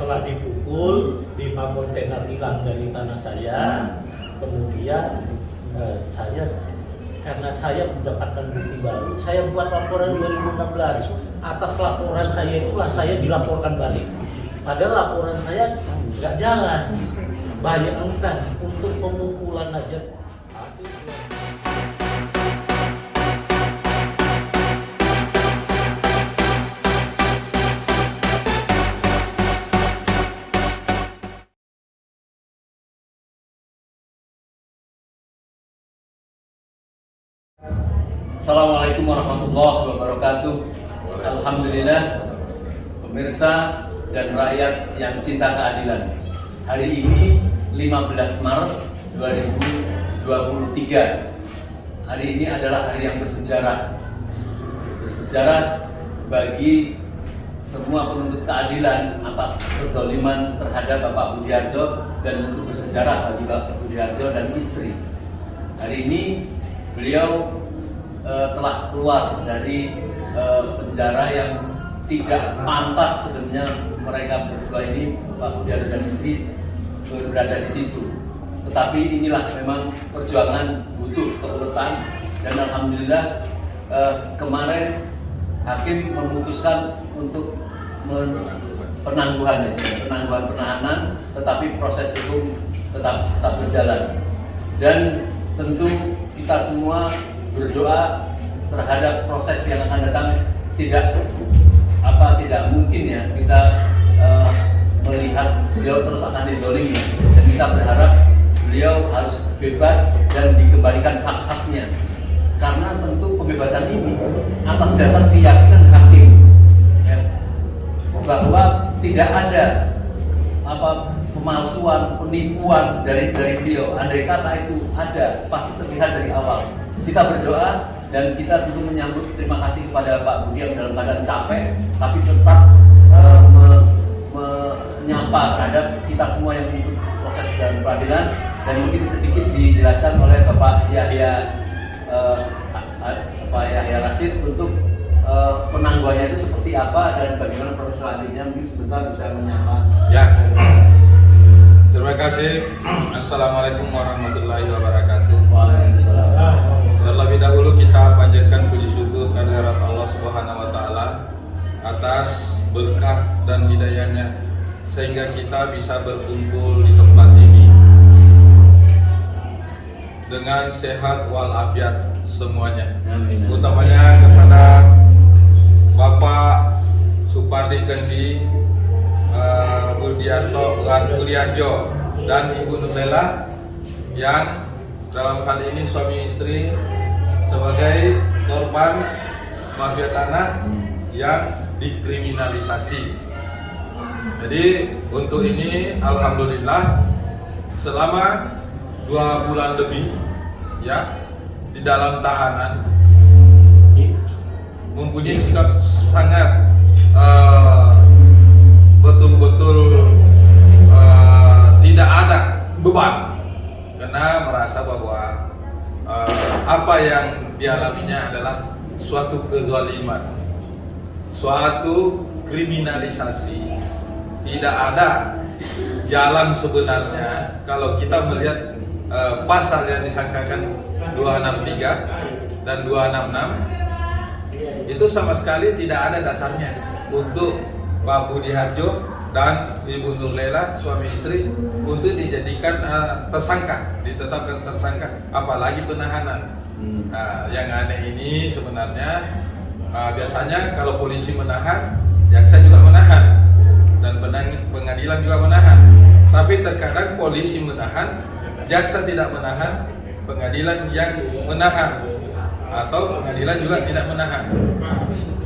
setelah dipukul, lima kontainer hilang dari tanah saya. Kemudian karena saya mendapatkan bukti baru, saya buat laporan 2016. Atas laporan saya itulah saya dilaporkan balik. Padahal laporan saya nggak jalan. Bayangkan untuk pemukulan aja. Assalamualaikum warahmatullahi wabarakatuh. Alhamdulillah, pemirsa dan rakyat yang cinta keadilan. Hari ini 15 Maret 2023. Hari ini adalah hari yang bersejarah. Bersejarah bagi semua penuntut keadilan atas kezaliman terhadap Bapak Budiarjo, dan tentu bersejarah bagi Bapak Budiarjo dan istri. Hari ini beliau telah keluar dari penjara yang tidak pantas sebenarnya mereka berdua ini, Pak Budiarjo dan istri, berada di situ. Tetapi inilah memang perjuangan butuh keuletan, dan alhamdulillah kemarin hakim memutuskan untuk penangguhan penahanan, tetapi proses hukum tetap berjalan. Dan tentu kita semua berdoa terhadap proses yang akan datang. Tidak mungkin ya kita melihat beliau terus akan didolimi, dan kita berharap beliau harus bebas dan dikembalikan hak-haknya, karena tentu pembebasan ini atas dasar keyakinan hakim ya, bahwa tidak ada pemalsuan, penipuan dari beliau. Andai kata itu ada, pasti terlihat dari awal. Kita berdoa dan kita tentu menyambut terima kasih kepada Pak Budi yang dalam keadaan capek, tapi tetap menyapa terhadap kita semua yang ikut proses dan peradilan. Dan mungkin sedikit dijelaskan oleh Bapak Yahya Rashid untuk penangguhannya itu seperti apa dan bagaimana proses selanjutnya. Mungkin sebentar bisa menyapa. Ya, terima kasih. Assalamualaikum warahmatullahi wabarakatuh. Waalaikumsalam. Terlebih dahulu kita panjatkan puji syukur kehadirat Allah Subhanahu wa taala atas berkah dan hidayahnya sehingga kita bisa berkumpul di tempat ini dengan sehat walafiat semuanya. Amin. Utamanya kepada Bapak Supardi Kendi Budiarjo dan Ibu Nurlela yang dalam hal ini suami istri sebagai korban mafia tanah yang dikriminalisasi. Jadi untuk ini alhamdulillah selama 2 bulan lebih ya di dalam tahanan mempunyai sikap sangat betul-betul tidak ada beban, karena merasa bahwa apa yang dialaminya adalah suatu kezaliman, suatu kriminalisasi. Tidak ada jalan sebenarnya kalau kita melihat pasal yang disangkakan 263 dan 266 itu sama sekali tidak ada dasarnya untuk Pak Budiarjo dan Ibu Nurlela suami istri untuk dijadikan tersangka, ditetapkan tersangka, apalagi penahanan. Yang aneh ini sebenarnya biasanya kalau polisi menahan, jaksa juga menahan dan pengadilan juga menahan. Tapi terkadang polisi menahan, jaksa tidak menahan, pengadilan yang menahan, atau pengadilan juga tidak menahan.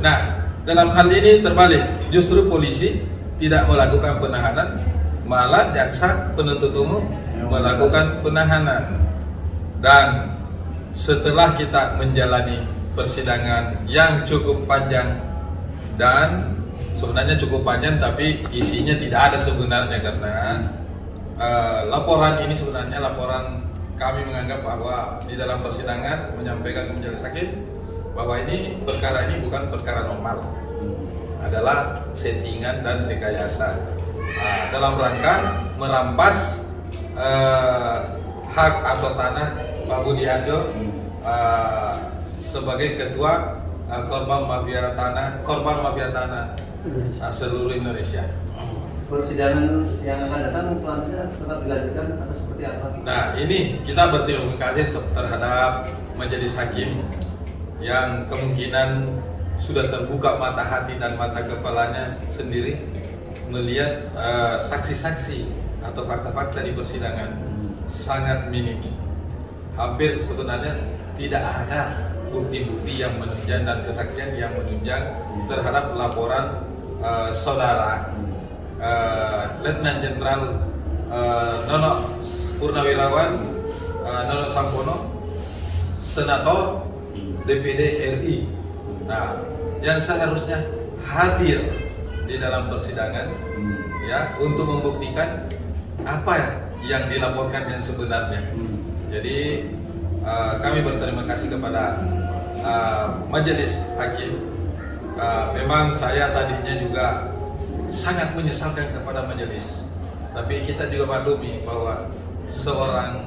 Nah, dalam hal ini terbalik, justru polisi tidak melakukan penahanan, malah jaksa penuntut umum melakukan penahanan. Dan setelah kita menjalani persidangan yang cukup panjang, dan sebenarnya cukup panjang tapi isinya tidak ada sebenarnya, karena laporan ini sebenarnya laporan kami menganggap bahwa di dalam persidangan menyampaikan ke majelis hakim bahwa ini perkara ini bukan perkara normal, adalah settingan dan rekayasa. dalam rangka merampas hak atau tanah Pak Budiarjo sebagai ketua korban mafia tanah seluruh Indonesia. Persidangan yang akan datang selanjutnya tetap dilanjutkan atau seperti apa? Nah, ini kita berterima kasih terhadap majelis hakim yang kemungkinan sudah terbuka mata hati dan mata kepalanya sendiri melihat saksi-saksi atau fakta-fakta di persidangan sangat minim. Hampir sebenarnya tidak ada bukti-bukti yang menunjang dan kesaksian yang menunjang terhadap laporan saudara Letnan Jenderal Nono Purnawirawan Nono Sampono, Senator DPD RI. Nah, yang seharusnya hadir di dalam persidangan ya untuk membuktikan apa yang dilaporkan yang sebenarnya. Jadi kami berterima kasih kepada majelis hakim. Memang saya tadinya juga sangat menyesalkan kepada majelis, tapi kita juga maklumi bahwa seorang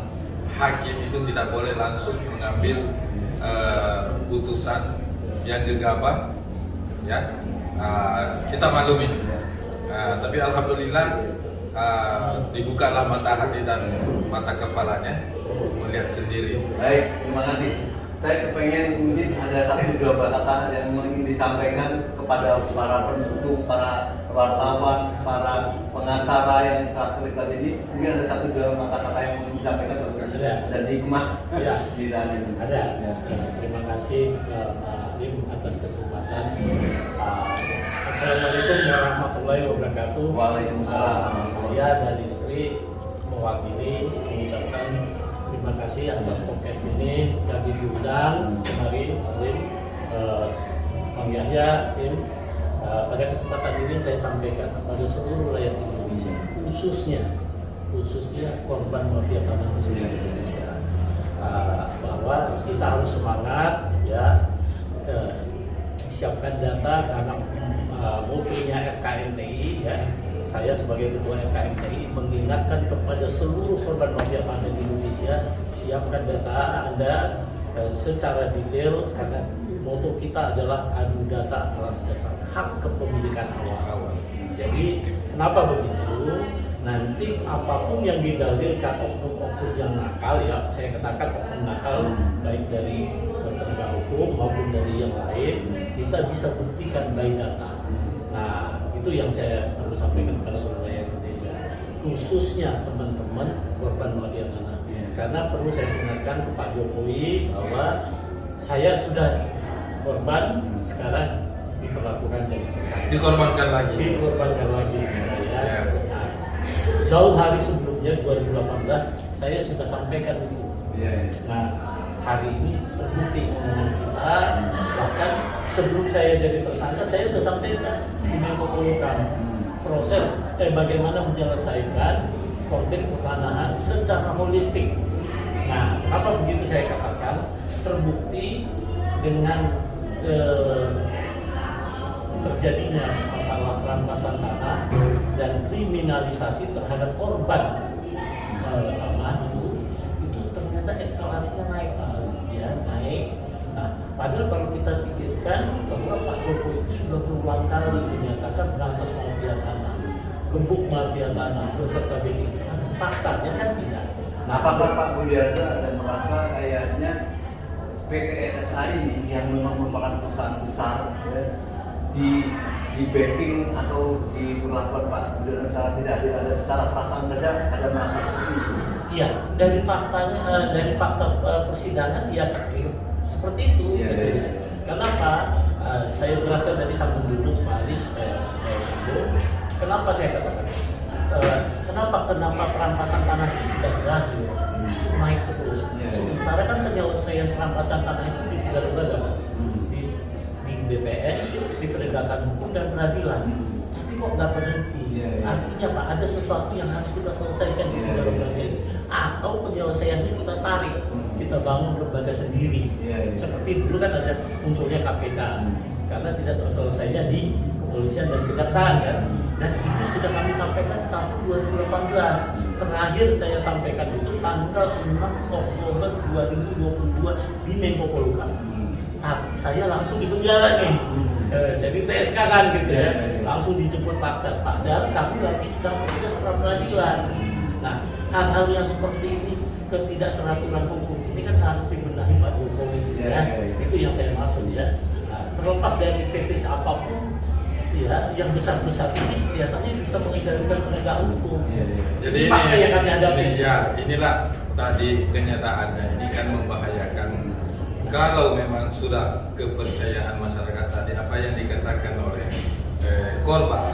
hakim itu tidak boleh langsung mengambil putusan yang gegabah, ya. Kita maklumi. Tapi alhamdulillah dibukalah mata hati dan mata kepalanya melihat sendiri. Baik, terima kasih. Saya kepengen mungkin ada satu dua kata yang ingin disampaikan kepada para pendukung, para wartawan, para pengacara yang telah terlibat ini. Mungkin ada satu dua kata yang ingin disampaikan dan hikmah di dalam ini. Ada. Terima kasih Pak Alim atas kesempatan. Assalamualaikum warahmatullahi wabarakatuh. Waalaikumsalam. Saya dan istri mewakili mengucapkan terima kasih atas podcast ini yang diundang kemarin Alim, Bang Yahya, tim. Pada kesempatan ini saya sampaikan kepada seluruh rakyat Indonesia, khususnya korban mafia tanah di seluruh Indonesia, bahwa kita harus semangat ya, siapkan data karena mobilnya FKMTI ya. Saya sebagai ketua FKMTI mengingatkan kepada seluruh korban mafia tanah di Indonesia, siapkan data Anda secara detail karena moto kita adalah adu data atas dasar hak kepemilikan awal. Jadi kenapa begitu? Nanti apapun yang didalilkan oknum-oknum yang nakal ya, saya katakan oknum nakal baik dari penegak hukum maupun dari yang lain, kita bisa buktikan by data. Nah, itu yang saya perlu sampaikan kepada seluruh rakyat Indonesia, khususnya teman-teman korban mafia tanah. Karena perlu saya ingatkan ke Pak Jokowi bahwa saya sudah korban, sekarang diperlakukan jadi tersangka. Dikorbankan lagi. Ya. Nah, jauh hari sebelumnya 2018 saya sudah sampaikan itu. Nah, hari ini terbukti omongan kita. Bahkan sebelum saya jadi tersangka, saya sudah sampaikan di Menko Polhukam proses bagaimana menyelesaikan konflik pertanahan secara holistik. Nah, kenapa begitu saya katakan? Terbukti dengan terjadinya masalah perampasan tanah dan kriminalisasi terhadap korban tanah itu ternyata eskalasinya naik. Nah, padahal kalau kita pikirkan bahwa Pak Jokowi itu sudah berulang kali menyatakan berantas mafia tanah, gembuk mafia tanah beserta BPK. Faktanya kan tidak. Nah, apakah Pak Budiarjo ada merasa kayaknya PT SSA ini yang memang merupakan perusahaan besar ya, di backing atau diperlakukan Pak Budiarjo secara tidak adil, ada secara perasaan saja ada merasa seperti itu? Iya, dari fakta persidangan ya seperti itu. Kenapa? Saya jelaskan tadi sambung dulu Pak Ali supaya kenapa saya katakan kenapa perampasan tanah itu tidak berakhir, naik terus. Sementara kan penyelesaian perampasan tanah itu di tiga lembaga, di BPN, di penegakan hukum dan peradilan. Tapi kok nggak berhenti? Artinya Pak, ada sesuatu yang harus kita selesaikan di tiga lembaga ini. Atau penyelesaiannya kita tarik, kita bangun lembaga sendiri. Seperti dulu kan ada munculnya KPK, karena tidak terselesainya di kepolisian dan kejaksaan kan, dan itu sudah kami sampaikan tahun 2018. Terakhir saya sampaikan itu tanggal 6 Oktober 2022 di Menko Polhukam. Tapi saya langsung di penjara nih. Jadi TSK kan gitu ya, langsung dijemput paksa. Padahal kami lagi sedang proses pra peradilan. Nah, hal-hal yang seperti ini, ketidakteraturan hukum ini kan harus dibenahi Pak Jokowi ya. Itu yang saya maksud ya. Nah, terlepas dari PP apapun ya, yang besar-besar ini kelihatannya bisa mengendalikan penegak hukum. Jadi fakta yang kami hadapi. Inilah tadi kenyataannya. Ini kan membahayakan. Kalau memang sudah kepercayaan masyarakat tadi apa yang dikatakan oleh korban,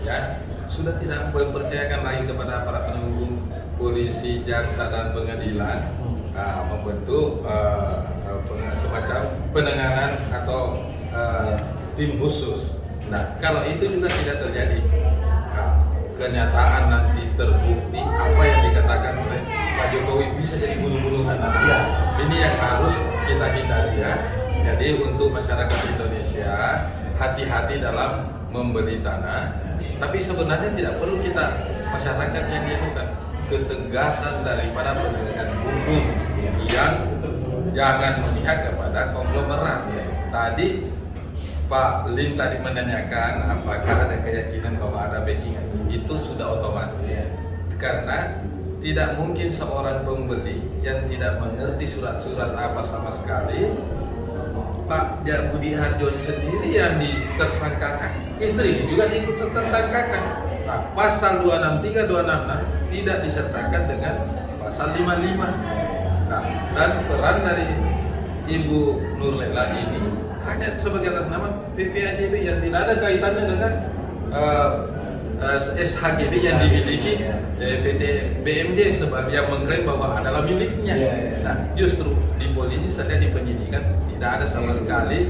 ya sudah tidak mempercayakan lagi kepada para penegak polisi, jaksa dan pengadilan, membentuk semacam penanganan atau tim khusus. Nah, kalau itu juga tidak terjadi, kenyataan nanti terbukti apa yang dikatakan oleh Pak Jokowi bisa jadi bunuh-bunuhan nanti. Ya. Ini yang harus kita hindari ya. Jadi untuk masyarakat Indonesia hati-hati dalam membeli tanah. Tapi sebenarnya tidak perlu kita masyarakat yang dilakukan ketegasan daripada penegakan hukum yang jangan memihak kepada konglomerat. Tadi Pak Lim tadi menanyakan apakah ada keyakinan bahwa ada backingan. Itu sudah otomatis karena tidak mungkin seorang pembeli yang tidak mengerti surat-surat apa sama sekali. Pak Budi Harjoni sendiri yang ditersangkakan, istri juga ikut tersangkakan. Nah, pasal 263, 266 tidak disertakan dengan pasal 55. Nah, dan peran dari Ibu Nurlela ini hanya sebagai atas nama PPAJB yang tidak ada kaitannya dengan SHGB yang dimiliki PT BMJ sebagai yang mengklaim bahwa adalah miliknya. Nah, justru di polisi saja di penyidikan tidak ada sama sekali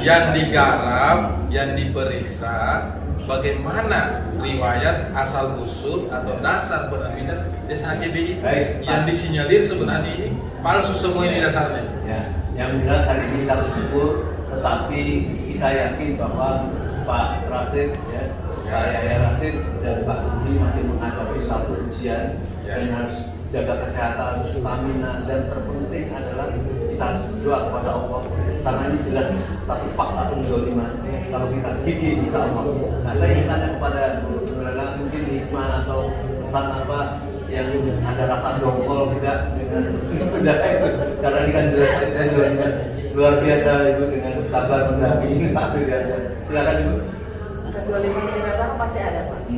yang digarap, yang diperiksa bagaimana riwayat asal usul atau dasar penerbitan SHGB itu yang disinyalir sebenarnya ini palsu semua ini dasarnya. Yang jelas hari ini kita bersyukur, tetapi kita yakin bahwa Pak Rasid Pak Yahya Rasid dan Pak Budi masih menghadapi suatu ujian dan harus jaga kesehatan, stamina, dan terpenting adalah kita harus berdoa kepada Allah karena ini jelas satu fakta penzoliman. Kalau kita gigih insya Allah. Nah, saya ingin tanya kepada Nurlela mungkin hikmah atau pesan apa yang ada rasa dongkol juga dengan penjaga itu karena ini kan jelas kita luar biasa Ibu dengan sabar mendampingi Pak Widarjo. Silakan Ibu. Kezaliman di Jakarta pasti ada Pak.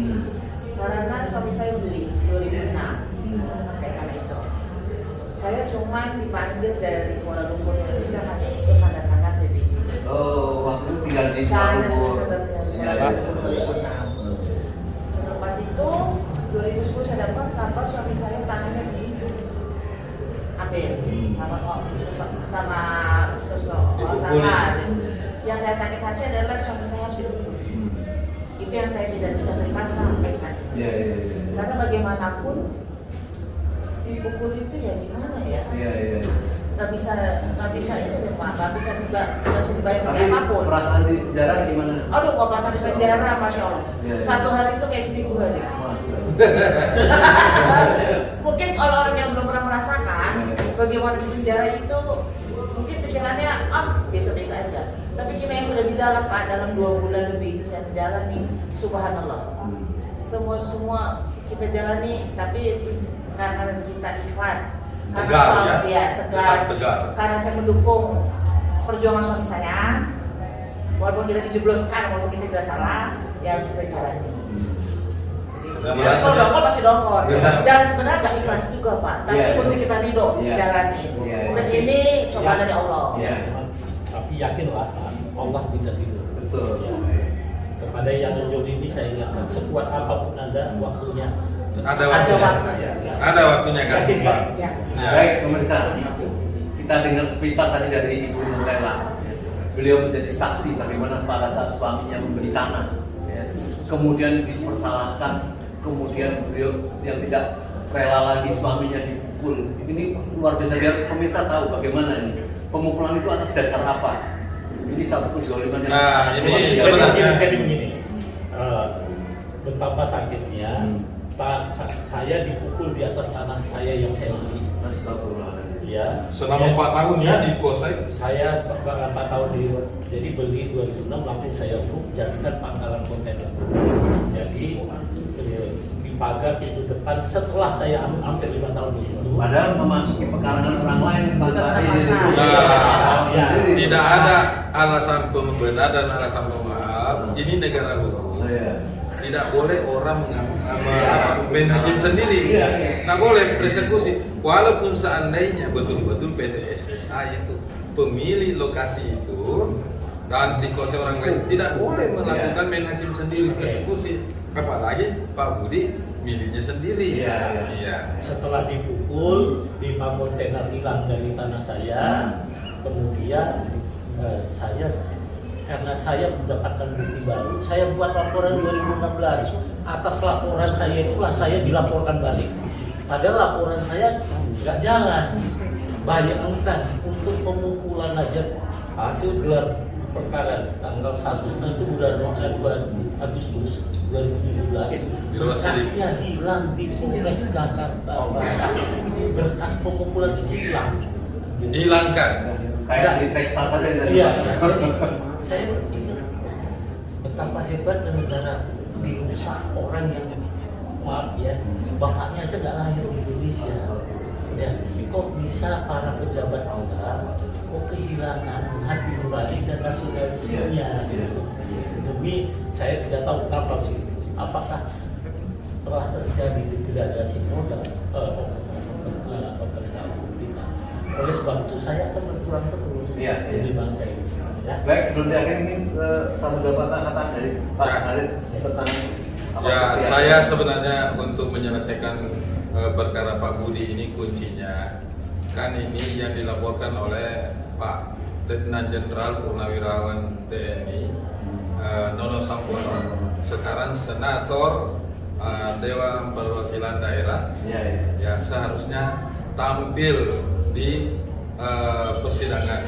Karena suami saya beli 2006 karena itu. Saya cuma dipanggil dari Kuala Lumpur Indonesia hanya itu tanda tangan BPJ. Oh, waktu tinggal di sana Kuala Lumpur 2006. Selepas itu 2010 saya dapat kabar suami saya tangannya diambil sama seseorang tangan. Yang saya sakit hati adalah suami saya harus dipukul. Itu yang saya tidak bisa terima sampai saat ini. Karena bagaimanapun dipukul itu ya gimana ya? Nggak bisa ini deh Pak, nggak bisa juga nggak bisa dibayar pakai apapun. Perasaan di penjara gimana? Aduh, kok perasaan di penjara, masya Allah. Satu hari itu kayak 1000 hari. Mungkin kalau orang yang belum pernah merasakan bagaimana di penjara itu, mungkin pikirannya biasa-biasa aja. Tapi kita yang sudah di dalam Pak, dalam 2 bulan lebih itu saya menjalani, subhanallah. Semua kita jalani, tapi karena kita ikhlas, karena tegar. Karena saya mendukung perjuangan suami saya, walaupun kita dijebloskan, walaupun kita tidak salah, ya harus kita jalani. Kalau dongkol pasti dongkol, dan sebenarnya gak ikhlas juga Pak, tapi mesti kita ridho jalani. Mungkin ini cobaan dari Allah. Tapi yakinlah Allah tidak tidur. Betul. Kepada yang menjolimi saya ingatkan, sekuat apapun Anda, waktunya. Ada waktunya kan? Yakin Pak? Ya. Baik pemirsa, kita dengar sepintas tadi dari Ibu Nurlela. Beliau menjadi saksi bagaimana pada saat suaminya membeli tanah, kemudian dipersalahkan, kemudian beliau yang tidak rela lagi suaminya dipukul. Ini luar biasa, biar pemirsa tahu bagaimana ini pemukulan itu atas dasar apa. Ini satu kezaliman yang Nah, sangat ini luar biasa. sebenarnya- jadi begini, betapa sakitnya Pak, saya dipukul di atas tanah saya yang saya beli. Astagfirullahaladzim. Ya. Selama 4 tahun ya di Kosai. Saya 4 tahun jadi beli 2006 langsung saya jadikan pangkalan kontainer. Jadi di pagar pintu depan setelah saya hampir 5 tahun di situ. Padahal memasuki pekarangan orang lain tanpa Bukan izin masalah. itu. Nah, Ya. tidak ada alasan pembenar dan alasan pemaaf. Ini negara hukum. Oh, iya. Tidak boleh orang main hakim sendiri. Iya. Nah boleh persekusi. Walaupun seandainya betul-betul PT SSA itu pemilik lokasi itu dan dikuasai orang lain, tidak boleh melakukan main hakim sendiri persekusi. Apalagi Pak Budi miliknya sendiri. Iya. Iya. Setelah dipukul, pipa kontainer hilang dari tanah saya. Kemudian karena saya mendapatkan bukti baru, saya buat laporan 2016. Atas laporan saya itulah saya dilaporkan balik. Padahal laporan saya nggak jalan. Bayangkan untuk pemukulan aja hasil gelar perkara tanggal 1 itu bulan Agustus 2017. Berkasnya hilang di Polres Jakarta Barat. Berkas pemukulan itu hilang. Hilangkan. Kayak di Texas saja dari Iya, jadi saya ingat betapa hebatnya negara dirusak orang yang maaf ya, bapaknya aja nggak lahir di Indonesia. Ya, kok bisa para pejabat kita kok kehilangan hati nurani dan nasionalismenya gitu. Demi saya tidak tahu kenapa sih, apakah telah terjadi degradasi modal pemerintah kita. Oleh sebab itu saya akan berjuang terus di bangsa ini. Ya. Baik, sebelum diakhiri ini satu dua kata dari Pak Khalid tentang apa Ya, itu saya sebenarnya untuk menyelesaikan perkara Pak Budi ini kuncinya kan ini yang dilaporkan oleh Pak Letnan Jenderal Purnawirawan TNI Nono Sampono, sekarang Senator Dewan Perwakilan Daerah. Ya, seharusnya tampil di persidangan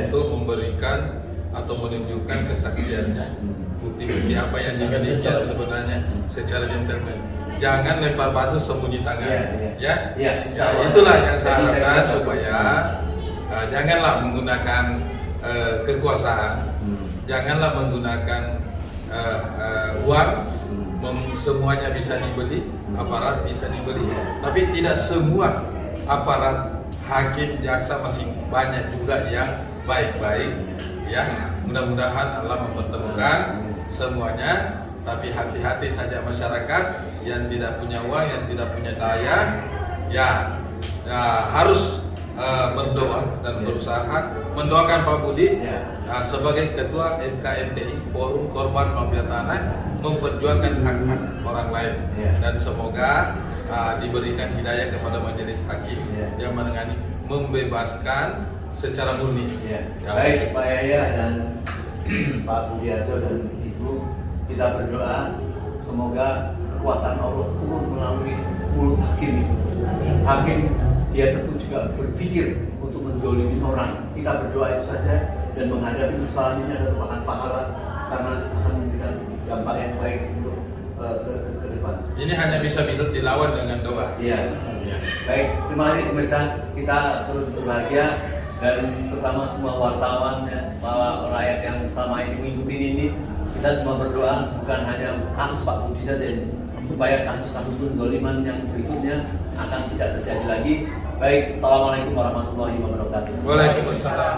untuk memberikan atau menunjukkan kesaksiannya, bukti-bukti apa yang dimilikinya sebenarnya secara gentleman. Jangan lempar batu sembunyi tangan, ya. Itulah yang saya harapkan supaya janganlah menggunakan kekuasaan, janganlah menggunakan uang, semuanya bisa dibeli, aparat bisa dibeli, tapi tidak semua aparat hakim, jaksa masih banyak juga yang baik-baik, ya. Mudah-mudahan Allah mempertemukan semuanya, tapi hati-hati saja masyarakat yang tidak punya uang, yang tidak punya daya, ya harus berdoa dan berusaha mendoakan Pak Budi sebagai Ketua NKMTI Forum Korban Mafia Tanah memperjuangkan hak-hak orang lain, dan semoga diberikan hidayah kepada majelis hakim yang menangani, membebaskan secara murni. Baik Pak Yaya dan Pak Budiarto dan Ibu, kita berdoa semoga kekuasaan Allah turun melalui mulut hakim itu. Hakim dia tentu juga berpikir untuk menzalimi orang. Kita berdoa itu saja dan menghadapi persoalan ini adalah merupakan pahala karena akan memberikan dampak yang baik untuk ke depan. Ini hanya bisa dilawan dengan doa. Iya. Baik, terima kasih pemirsa. Kita terus berbahagia dan terutama semua wartawan, para rakyat yang selama ini mengikuti ini. Kita semua berdoa bukan hanya kasus Pak Budi saja ini, supaya kasus-kasus penzaliman yang berikutnya akan tidak terjadi lagi. Baik, assalamualaikum warahmatullahi wabarakatuh. Waalaikumsalam.